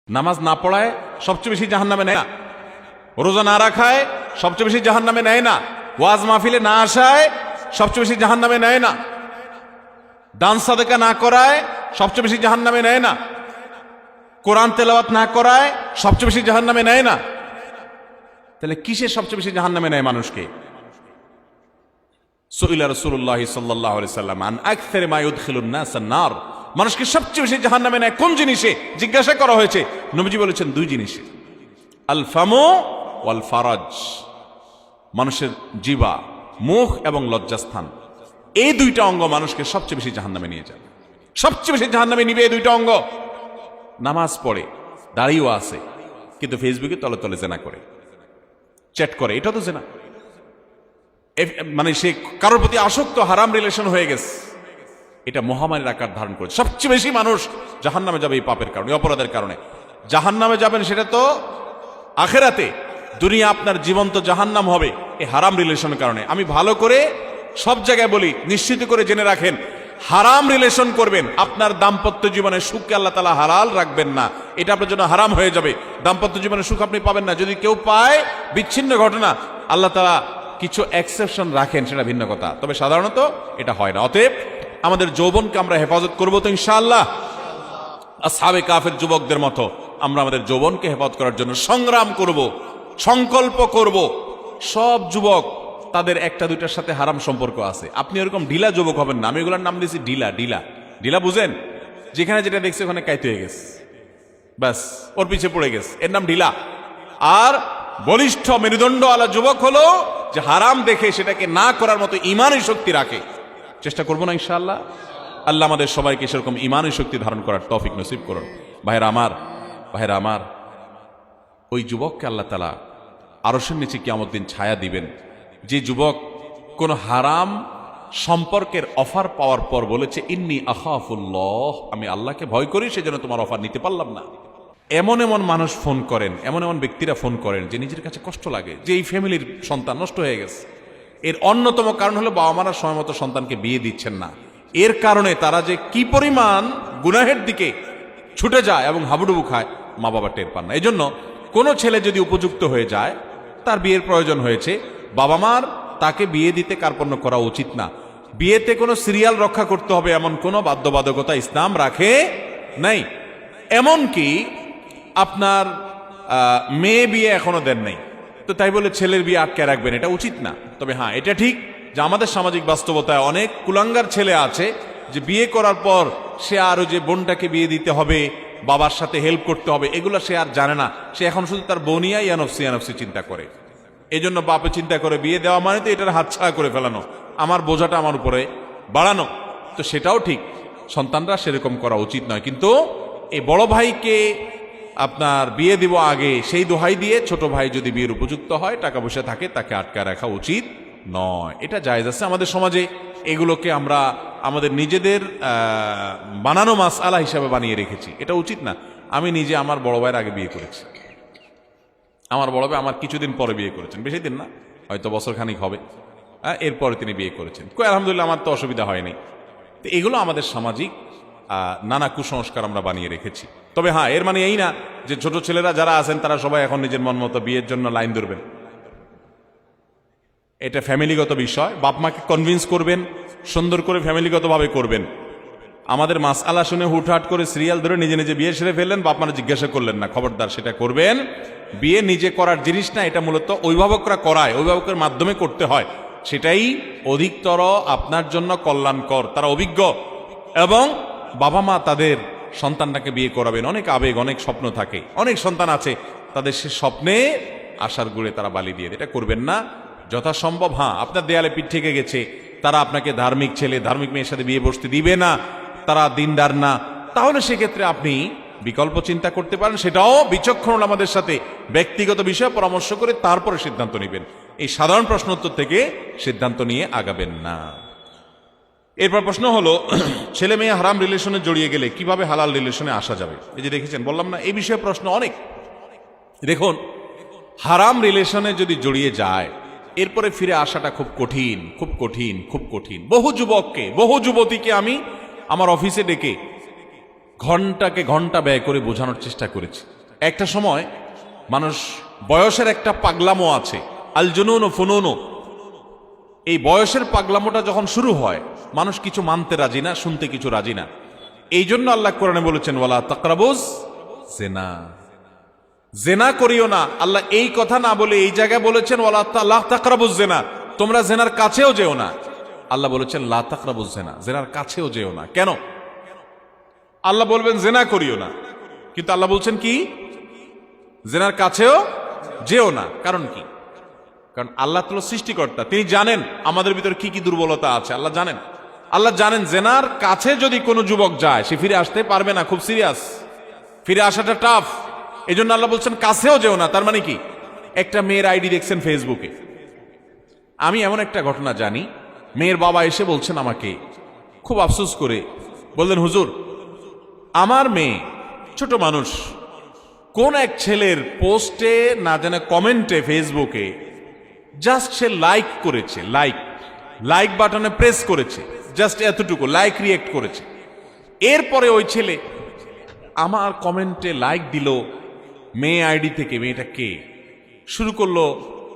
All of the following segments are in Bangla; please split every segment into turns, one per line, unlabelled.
নামাজ না পড়ায় সবচেয়ে বেশি জাহান্নামে নেয় না, রোজা না রাখায় সবচেয়ে বেশি জাহান্নামে নেয় না, ওয়াজ মাহফিলে না আসায় সবচেয়ে বেশি জাহান্নামে নেয় না, দান সাদেকা না করায় সবচেয়ে বেশি জাহান্নামে নেয় না, কোরআন তেলাওয়াত না করায় সবচেয়ে বেশি জাহান্নামে নেয় না। তাহলে কিসের সবচেয়ে বেশি জাহান্নামে নেয় মানুষকে? সুইলা রাসূলুল্লাহ সাল্লাল্লাহু আলাইহি সাল্লাম আন আকসারি মা ইউদখিলুন নাস আন-নার, মানুষকে সবচেয়ে বেশি জাহান্নামে নেয় কোন জিনিসে জিজ্ঞাসা করা হয়েছে। নবীজি বলেছেন দুই জিনিসে, আল ফামু ওয়াল ফারাজ, মানুষের জিহ্বা, মুখ এবং লজ্জাস্থান, এই দুইটা অঙ্গ মানুষকে সবচেয়ে বেশি জাহান্নামে নিয়ে যায়। সবচেয়ে বেশি জাহান্নামে নিবে এই দুইটা অঙ্গ। নামাজ পড়ে, দাঁড়িয়েও আছে, কিন্তু ফেসবুকে তলে তলে জেনা করে, চ্যাট করে, এটা তো জেনা। মানে সে কারোর প্রতি আসক্ত, হারাম রিলেশন হয়ে গেছে, এটা মহামারীর আকার ধারণ করে। সবচেয়ে বেশি মানুষ জাহান্নামে যাবে এই পাপের কারণে, অপরাধের কারণে। জাহান্নামে যাবেন সেটা তো আখেরাতে, দুনিয়া আপনার জীবন্ত জাহান্নাম হবে এই হারাম রিলেশনের কারণে। আমি ভালো করে সব জায়গায় বলি, নিশ্চিত করে জেনে রাখেন, হারাম রিলেশন করবেন, আপনার দাম্পত্য জীবনে সুখকে আল্লাহ তাআলা হালাল রাখবেন না, এটা আপনার জন্য হারাম হয়ে যাবে। দাম্পত্য জীবনে সুখ আপনি পাবেন না। যদি কেউ পায় বিচ্ছিন্ন ঘটনা, আল্লাহ তাআলা কিছু এক্সেপশন রাখেন, সেটা ভিন্ন কথা, তবে সাধারণত এটা হয় না। অতএব আমাদের যৌবনকে আমরা হেফাজত করবো তো ইনশাআল্লাহ। আসহাবে কাফের যুবকদের মতো আমরা আমাদের যৌবনকে হেফাজত করার জন্য সংগ্রাম করব, সংকল্প করব। সব যুবক তাদের একটা দুইটার সাথে হারাম সম্পর্ক আছে। আপনি এরকম ঢিলা যুবক হবেন না। আমি এগুলোর নাম দিয়েছি ঢিলা। ঢিলা ঢিলা বুঝেন? যেখানে যেটা দেখছে ওখানে কাইতে হয়ে গেছে, ব্যাস ওর পিছে পড়ে গেছে, এর নাম ঢিলা। আর বলিষ্ঠ মেরুদণ্ড আলা যুবক হলো যে হারাম দেখে সেটাকে না করার মতো ইমানের শক্তি রাখে। চেষ্টা করবো না ইনশাআল্লাহ? আল্লাহ আমাদের সবাইকে সেরকম ইমানের শক্তি ধারণ করার তৌফিক নসিব করুন। ভাইরা আমার, ওই যুবককে আল্লাহ তাআলা আরশের নিচে কিয়ামত দিন ছায়া দিবেন, যে যুবক কোন হারাম সম্পর্কের অফার পাওয়ার পর বলেছে, ইন্নী আখাফুল্লাহ, আমি আল্লাহকে ভয় করি, সেজন্য তোমার অফার নিতে পারলাম না। এমন এমন মানুষ ফোন করেন, এমন এমন ব্যক্তিরা ফোন করেন যে নিজের কাছে কষ্ট লাগে যে এই ফ্যামিলির সন্তান নষ্ট হয়ে গেছে। এর অন্যতম কারণ হলো বাবা মারা সময় মতো সন্তানকে বিয়ে দিচ্ছেন না। এর কারণে তারা যে কি পরিমাণ গুনাহের দিকে ছুটে যায় এবং হাবুডুবু খায়, মা বাবা টের পান না। এই জন্য কোনো ছেলে যদি উপযুক্ত হয়ে যায়, তার বিয়ের প্রয়োজন হয়েছে, বাবা মার তাকে বিয়ে দিতে কার্পণ্য করা উচিত না। বিয়েতে কোনো সিরিয়াল রক্ষা করতে হবে এমন কোনো বাধ্যবাধকতা ইসলাম রাখে নাই। এমনকি আপনার মেয়ে বিয়ে এখনো দেন নাই, তো তাই বলে ছেলের বিয়ে আটকে রাখবেন, এটা উচিত না। তবে হ্যাঁ, এটা ঠিক যে আমাদের সামাজিক বাস্তবতায় অনেক কুলাঙ্গার ছেলে আছে যে বিয়ে করার পর সে আরো যে বোনটাকে বিয়ে দিতে হবে, বাবার সাথে হেল্প করতে হবে, এগুলো সে আর জানে না। সে এখন শুধু তার বোনিয়া ইয়ানফসি চিন্তা করে। এই জন্য বাপে চিন্তা করে বিয়ে দেওয়া মানে তো এটার হাতছাড়া করে ফেলানো, আমার বোঝাটা আমার উপরে বাড়ানো। তো সেটাও ঠিক, সন্তানরা সেরকম করা উচিত নয়। কিন্তু এই বড় ভাইকে আপনার বিয়ে দিব আগে, সেই দোহাই দিয়ে ছোট ভাই যদি বিয়ের উপযুক্ত হয়, টাকা পয়সা থাকে, তাকে আটকায় রাখা উচিত নয়। এটা জায়েজ আছে আমাদের সমাজে। এগুলোকে আমরা আমাদের নিজেদের বানানো মাসআলা হিসাবে বানিয়ে রেখেছি, এটা উচিত না। আমি নিজে আমার বড় ভাইয়ের আগে বিয়ে করেছি, আমার বড় ভাই আমার কিছুদিন পরে বিয়ে করেছেন, বেশি দিন না, হয়তো বছরখানিক হবে, এরপরে তিনি বিয়ে করেছেন। আলহামদুলিল্লাহ, আমার তো অসুবিধা হয়নি। তো এগুলো আমাদের সামাজিক নানা কুসংস্কার আমরা বানিয়ে রেখেছি। তবে হ্যাঁ, এর মানে এই না যে ছোট ছেলেরা যারা আছেন তারা সবাই এখন নিজের মন মতো বিয়ের জন্য লাইন ধরবেন। এটা ফ্যামিলিগত বিষয়, বাপ মাকে কনভিন্স করবেন, সুন্দর করে ফ্যামিলিগতভাবে করবেন। আমাদের মাসআলা শুনে হুটহাট করে সিরিয়াল ধরে নিজে নিজে বিয়ে সেরে ফেললেন, বাপ মারা জিজ্ঞাসা করলেন না, খবরদার সেটা করবেন। বিয়ে নিজে করার জিনিস না, এটা মূলত অভিভাবকরা করায়, অভিভাবকের মাধ্যমে করতে হয়। সেটাই অধিকতর আপনার জন্য কল্যাণকর। তারা অভিজ্ঞ এবং বাবা মা তাদের সন্তানটাকে বিয়ে করাবেন। অনেক আবেগ, অনেক স্বপ্ন থাকে, অনেক সন্তান আছে, তাদের সে স্বপ্নে আশার গুড়ে তারা বালি দিয়ে, এটা করবেন না যথাসম্ভব। হ্যাঁ, আপনার দেয়ালে পিঠ থেকে গেছে, তারা আপনাকে ধার্মিক ছেলে ধার্মিক মেয়ের সাথে বিয়ে বসতে দিবে না, তারা দিনদার না, তাহলে সেক্ষেত্রে আপনি বিকল্প চিন্তা করতে পারেন। সেটাও বিচক্ষণ আমাদের সাথে ব্যক্তিগত বিষয়ে পরামর্শ করে তারপরে সিদ্ধান্ত নেবেন। এই সাধারণ প্রশ্ন উত্তর থেকে সিদ্ধান্ত নিয়ে আগাবেন না। এরপর প্রশ্ন হলো, ছেলে মেয়ে হারাম রিলেশনে জড়িয়ে গেলে কিভাবে হালাল রিলেশনে আসা যাবে? এই যে দেখেছেন, বললাম না, এই বিষয়ে প্রশ্ন অনেক। দেখুন, হারাম রিলেশনে যদি জড়িয়ে যায়, এরপরে ফিরে আসাটা খুব কঠিন, খুব কঠিন, খুব কঠিন। বহু যুবককে, বহু যুবতীকে আমি আমার অফিসে ডেকে ঘন্টাকে ঘন্টা ব্যয় করে বোঝানোর চেষ্টা করেছি। একটা সময় মানুষ বয়সের একটা পাগলামো আছে, আল জুনুন ও ফুনুন, এই বয়সের পাগলামোটা যখন শুরু হয় মানুষ কিছু মানতে রাজি না, শুনতে কিছু রাজি না। এই জন্য আল্লাহ কোরআনে বলেছেন ওয়ালা তাকরাবুজ জিনা, জেনা করিও না। আল্লাহ এই কথা না বলে এই জায়গায় বলেছেন ওয়ালা লা তাকরাবুজ জিনা, তোমরা জেনার কাছেও যেও না। আল্লাহ বলেছেন লা তাকরাবুজ জিনা, জেনার কাছেও যেও না। কেন? আল্লাহ বলবেন জেনা করিও না, কিন্তু আল্লাহ বলছেন কি জেনার কাছেও যেও না। কারণ কি? কারণ আল্লাহ তো সৃষ্টিকর্তা, তিনি জানেন আমাদের ভিতরে কি কি দুর্বলতা আছে। আল্লাহ জানেন, আল্লাহ জানেন জেনার কাছে যদি কোনো যুবক যায় সে ফিরে আসতে পারবে না, খুব সিরিয়াস, ফিরে আসাটা টাফ। এই জন্য আল্লাহ বলছেন কাছেও যেও না। তার মানে কি? একটা মেয়ের আইডি দেখছেন ফেসবুকে, আমি এমন একটা ঘটনা জানি, মেয়ের বাবা এসে বলছেন আমাকে খুব আফসোস করে, বললেন হুজুর আমার মেয়ে ছোট মানুষ, কোন এক ছেলের পোস্টে না জানে কমেন্টে ফেসবুকে জাস্ট সে লাইক করেছে, লাইক বাটনে প্রেস করেছে, জাস্ট এতটুকু লাইক রিয়েক্ট করেছে। এরপরে ওই ছেলে আমার কমেন্টে লাইক দিল মেয়ে আইডি থেকে। মেয়েটা কে? শুরু করলো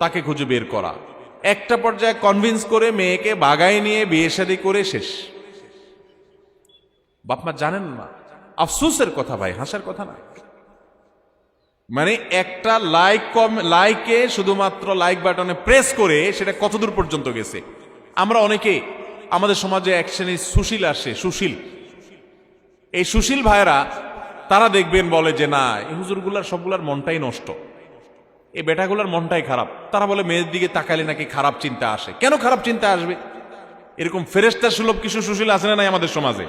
তাকে খুঁজে বের করা। একটা পর্যায়ে কনভিন্স করে মেয়েকে বাগায় নিয়ে বিয়ে শাদী করে শেষ। বাপমা জানেন না, আফসোসের কথা ভাই, হাসার কথা না। মানে একটা লাইকে শুধুমাত্র লাইক বাটনে প্রেস করে সেটা কতদূর পর্যন্ত গেছে। আমরা অনেকে আমাদের সমাজে এক শ্রেণীর সুশীল আসে, সুশীল, এই সুশীল ভাইরা তারা দেখবেন বলে যে না এই হুজুরগুলার সবগুলার মনটাই নষ্ট, এই বেটাগুলার মনটাই খারাপ। তারা বলে মেয়ের দিকে তাকালে নাকি খারাপ চিন্তা আসে। কেন খারাপ চিন্তা আসবে? এরকম ফেরেশতা সুলভ কিছু সুশীল আছে না নাই আমাদের সমাজে?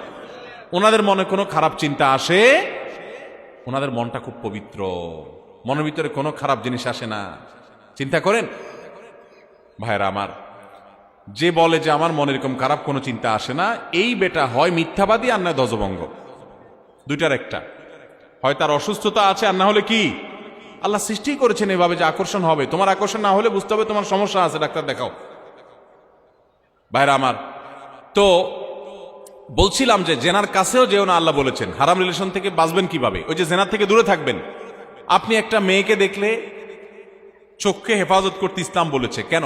ওনাদের মনে কোনো খারাপ চিন্তা আসে? ওনাদের মনটা খুব পবিত্র, মনের ভিতরে কোনো খারাপ জিনিস আসে না। চিন্তা করেন ভাইরা আমার, যে বলে যে আমার মনে এরকম খারাপ কোনো চিন্তা আসে না, এই বেটা হয় মিথ্যাবাদী আর নয় ধ্বজভঙ্গ, দুইটার একটা। হয় তার অসুস্থতা আছে আর না হলে কি আল্লাহ সৃষ্টি করেছেন এভাবে যে আকর্ষণ হবে। তোমার আকর্ষণ না হলে বুঝতে হবে তোমার সমস্যা আছে, ডাক্তার দেখাও। ভাইরা আমার, তো বলছিলাম যে জেনার কাছেও যেও না আল্লাহ বলেছেন। হারাম রিলেশন থেকে বাঁচবেন কিভাবে? ওই যে জেনার থেকে দূরে থাকবেন। আপনি একটা মেয়েকে দেখলে চোখকে হেফাজত করতে ইসলাম বলেছে। কেন?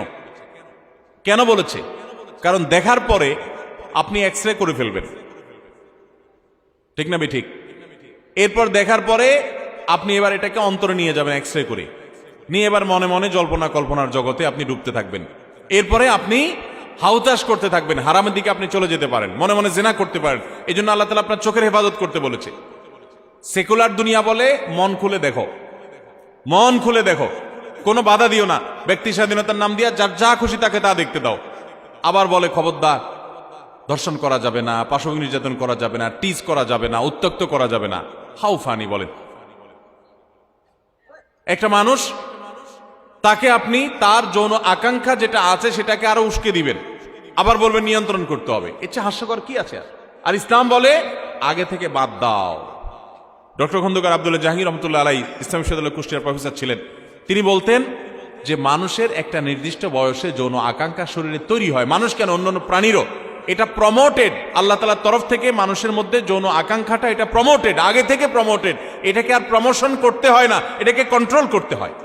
কেন বলেছে? কারণ দেখার পরে আপনি এক্সরে করে ফেলবেন, ঠিক না ঠিক? এরপর দেখার পরে আপনি এবার এটাকে অন্তরে নিয়ে যাবেন, এক্সরে করে নিয়ে এবার মনে মনে জল্পনা কল্পনার জগতে আপনি ডুবতে থাকবেন। এরপরে আপনি হাউতাস করতে থাকবেন, হারামের দিকে আপনি চলে যেতে পারেন, মনে মনে জেনা করতে পারেন। এই জন্য আল্লাহ তাআলা আপনার চোখের হেফাজত করতে বলেছে। সেকুলার দুনিয়া বলে মন খুলে দেখো, মন খুলে দেখো, কোনো বাধা দিও না, ব্যক্তি স্বাধীনতার নাম দিয়া যার যা খুশি তাকে তা দেখতে দাও। আবার বলে খবরদার ধর্ষণ করা যাবে না, পাশবিক নির্যাতন করা যাবে না, টিজ করা যাবে না, উত্ত্যক্ত করা যাবে না। হাউ ফানি বলেন। একটা মানুষ তাকে আপনি তার যৌন আকাঙ্ক্ষা যেটা আছে সেটাকে আরো উস্কে দিবেন, আবার বলবেন নিয়ন্ত্রণ করতে হবে। এর চেয়ে হাস্যকর কি আছে? আর ইসলাম বলে আগে থেকে বাদ দাও। ডক্টর খন্দকার আব্দুল্লাহ জাহাঙ্গীর রহমতুল্লাহ আলাই ইসলাম বিশ্ববিদ্যালয়ের কুষ্টিয়ার প্রফেসর ছিলেন। তিনি বলতেন যে মানুষের একটা নির্দিষ্ট বয়সে যৌন আকাঙ্ক্ষা শরীরে তৈরি হয়, মানুষ কেন অন্যান্য প্রাণীরও। এটা প্রমোটেড আল্লাহ তাআলার তরফ থেকে, মানুষের মধ্যে যৌন আকাঙ্ক্ষাটা এটা প্রমোটেড, আগে থেকে প্রমোটেড। এটাকে আর প্রমোশন করতে হয় না, এটাকে কন্ট্রোল করতে হয়।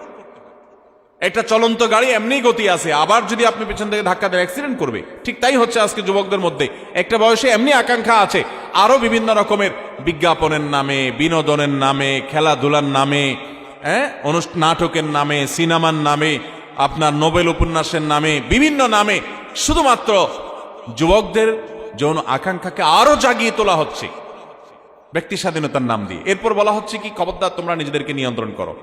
একটা চলন্ত গাড়ি এমনি গতি আছে, আবার যদি আপনি পেছন থেকে ধাক্কা দেন অ্যাক্সিডেন্ট করবে। ঠিক তাই হচ্ছে আজকে যুবকদের মধ্যে একটা বয়সে এমনি আকাঙ্ক্ষা আছে, আরো বিভিন্ন রকমের বিজ্ঞাপনের নামে, বিনোদনের নামে, খেলাধুলার নামে, নাটকের নামে, সিনেমার নামে, আপনার নোবেল উপন্যাসের নামে, বিভিন্ন নামে শুধুমাত্র যুবকদের যৌন আকাঙ্ক্ষাকে আরো জাগিয়ে তোলা হচ্ছে ব্যক্তি স্বাধীনতার নাম দিয়ে। এরপর বলা হচ্ছে কি খবরদার তোমরা নিজেদেরকে নিয়ন্ত্রণ করো।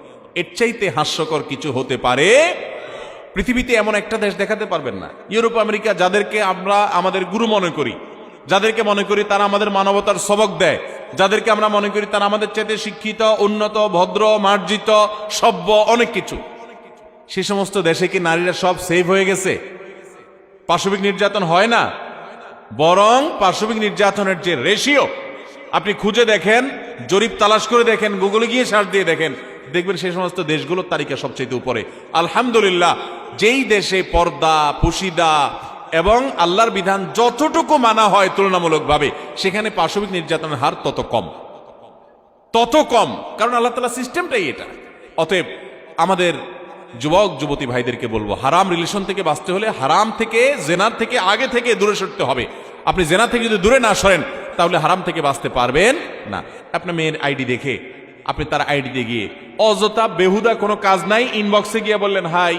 এর চাইতে হাস্যকর কিছু হতে পারে? পৃথিবীতে এমন একটা দেশ দেখাতে পারবেন না, ইউরোপ আমেরিকা, যাদেরকে আমরা আমাদের গুরু মনে করি, যাদেরকে মনে করি তারা আমাদের মানবতার সবক দেয়, যাদেরকে আমরা মনে করি তারা আমাদের চাইতে শিক্ষিত, উন্নত, ভদ্র, মার্জিত, সভ্য, অনেক কিছু, সে সমস্ত দেশে কি নারীরা সব সেভ হয়ে গেছে? পাশবিক নির্যাতন হয় না, বরং পাশবিক নির্যাতনের যে রেশিও আপনি খুঁজে দেখেন, জরিপ তালাশ করে দেখেন, গুগলে গিয়ে সার্চ দিয়ে দেখেন, দেখবেন সেই সমস্ত দেশগুলোর তালিকা সবচেয়ে উপরে। আলহামদুলিল্লাহ, যেই দেশে পর্দা, পুশিদা এবং আল্লাহর বিধান যতটুকু মানা হয় তুলনামূলকভাবে, সেখানে পাশবিক নির্যাতনের হার তত কম। তত কম, কারণ আল্লাহ তাআলা সিস্টেমটাই এটা। অতএব আমাদের যুবক যুবতী ভাইদেরকে বলবো, হারাম রিলেশন থেকে বাঁচতে হলে হারাম থেকে, জেনার থেকে আগে থেকে দূরে সরতে হবে। আপনি জেনা থেকে যদি দূরে না সরেন তাহলে হারাম থেকে বাঁচতে পারবেন না। আপনার মেয়ের আইডি দেখে আপনি তার আইডিতে গিয়ে অযথা বেহুদা কোনো কাজ নাই, ইনবক্সে গিয়ে বললেন হাই,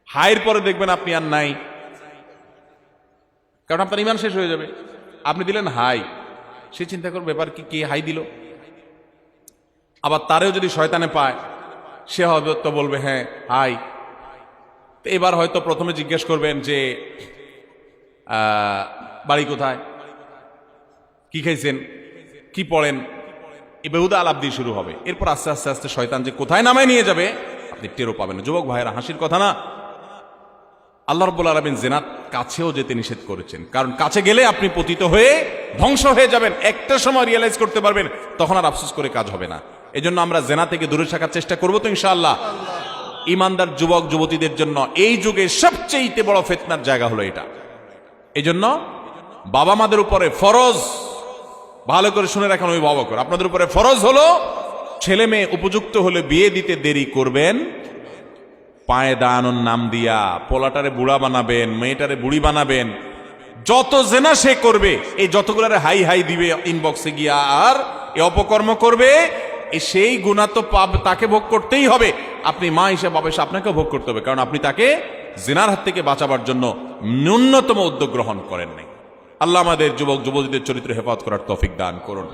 হাইয়ের পরে দেখবেন আপনি আর নাই, কারণ আপনার ইমান শেষ হয়ে যাবে। আপনি দিলেন হাই, সে চিন্তা করবে ব্যাপার কি, কে হাই দিল। আবার তারেও যদি শয়তানে পায়, সে হয়তো বলবে হ্যাঁ হাই। তো এবার হয়তো প্রথমে জিজ্ঞেস করবেন যে বাড়ি কোথায়, কি খাইছেন, কি পড়েন, এই বেহুদা আলাপ দিয়ে শুরু হবে। এরপর আস্তে আস্তে আস্তে শয়তান যে কোথায় নামায় নিয়ে যাবে আপনি টেরও পাবেন না। যুবক ভাইয়েরা, হাসির কথা না, আল্লাহ রাব্বুল আলামিন জিনার কাছেও যেতে নিষেধ করেছেন, কারণ কাছে গেলে আপনি পতিত হয়ে ধ্বংস হয়ে যাবেন। একটা সময় রিয়েলাইজ করতে পারবেন, তখন আর আফসোস করে কাজ হবে না। এজন্য আমরা জেনা থেকে দূরে থাকার চেষ্টা করবো তো ইনশাআল্লাহ। ইমানদার যুবক যুবতীদের জন্য এই যুগে সবচেয়ে বড় ফিতনার জায়গা হলো এটা। এজন্য বাবা মাদের উপরে ফরজ, ভালো করে শুনে রাখেন অভিভাবক, আপনাদের উপরে ফরজ হলো ছেলে মেয়ে উপযুক্ত হলে বিয়ে দিতে দেরি করবেন। পায়ে দাঁড়ানোর নাম দিয়া পোলাটারে বুড়া বানাবেন, মেয়েটারে বুড়ি বানাবেন। যত জেনা সে করবে, এই যতগুলারে হাই হাই দিবে ইনবক্সে গিয়া আর এ অপকর্ম করবে, সেই গুনাহ তো তাকে ভোগ করতেই হবে। আপনি মা হিসেবে বাবা হিসেবে আপনাকেও ভোগ করতে হবে, কারণ আপনি তাকে জিনার হাত থেকে বাঁচাবার জন্য ন্যূনতম উদ্যোগ গ্রহণ করেন নাই। আল্লাহ আমাদের যুবক যুবতীদের চরিত্র হেফাজত করার তৌফিক দান করুন।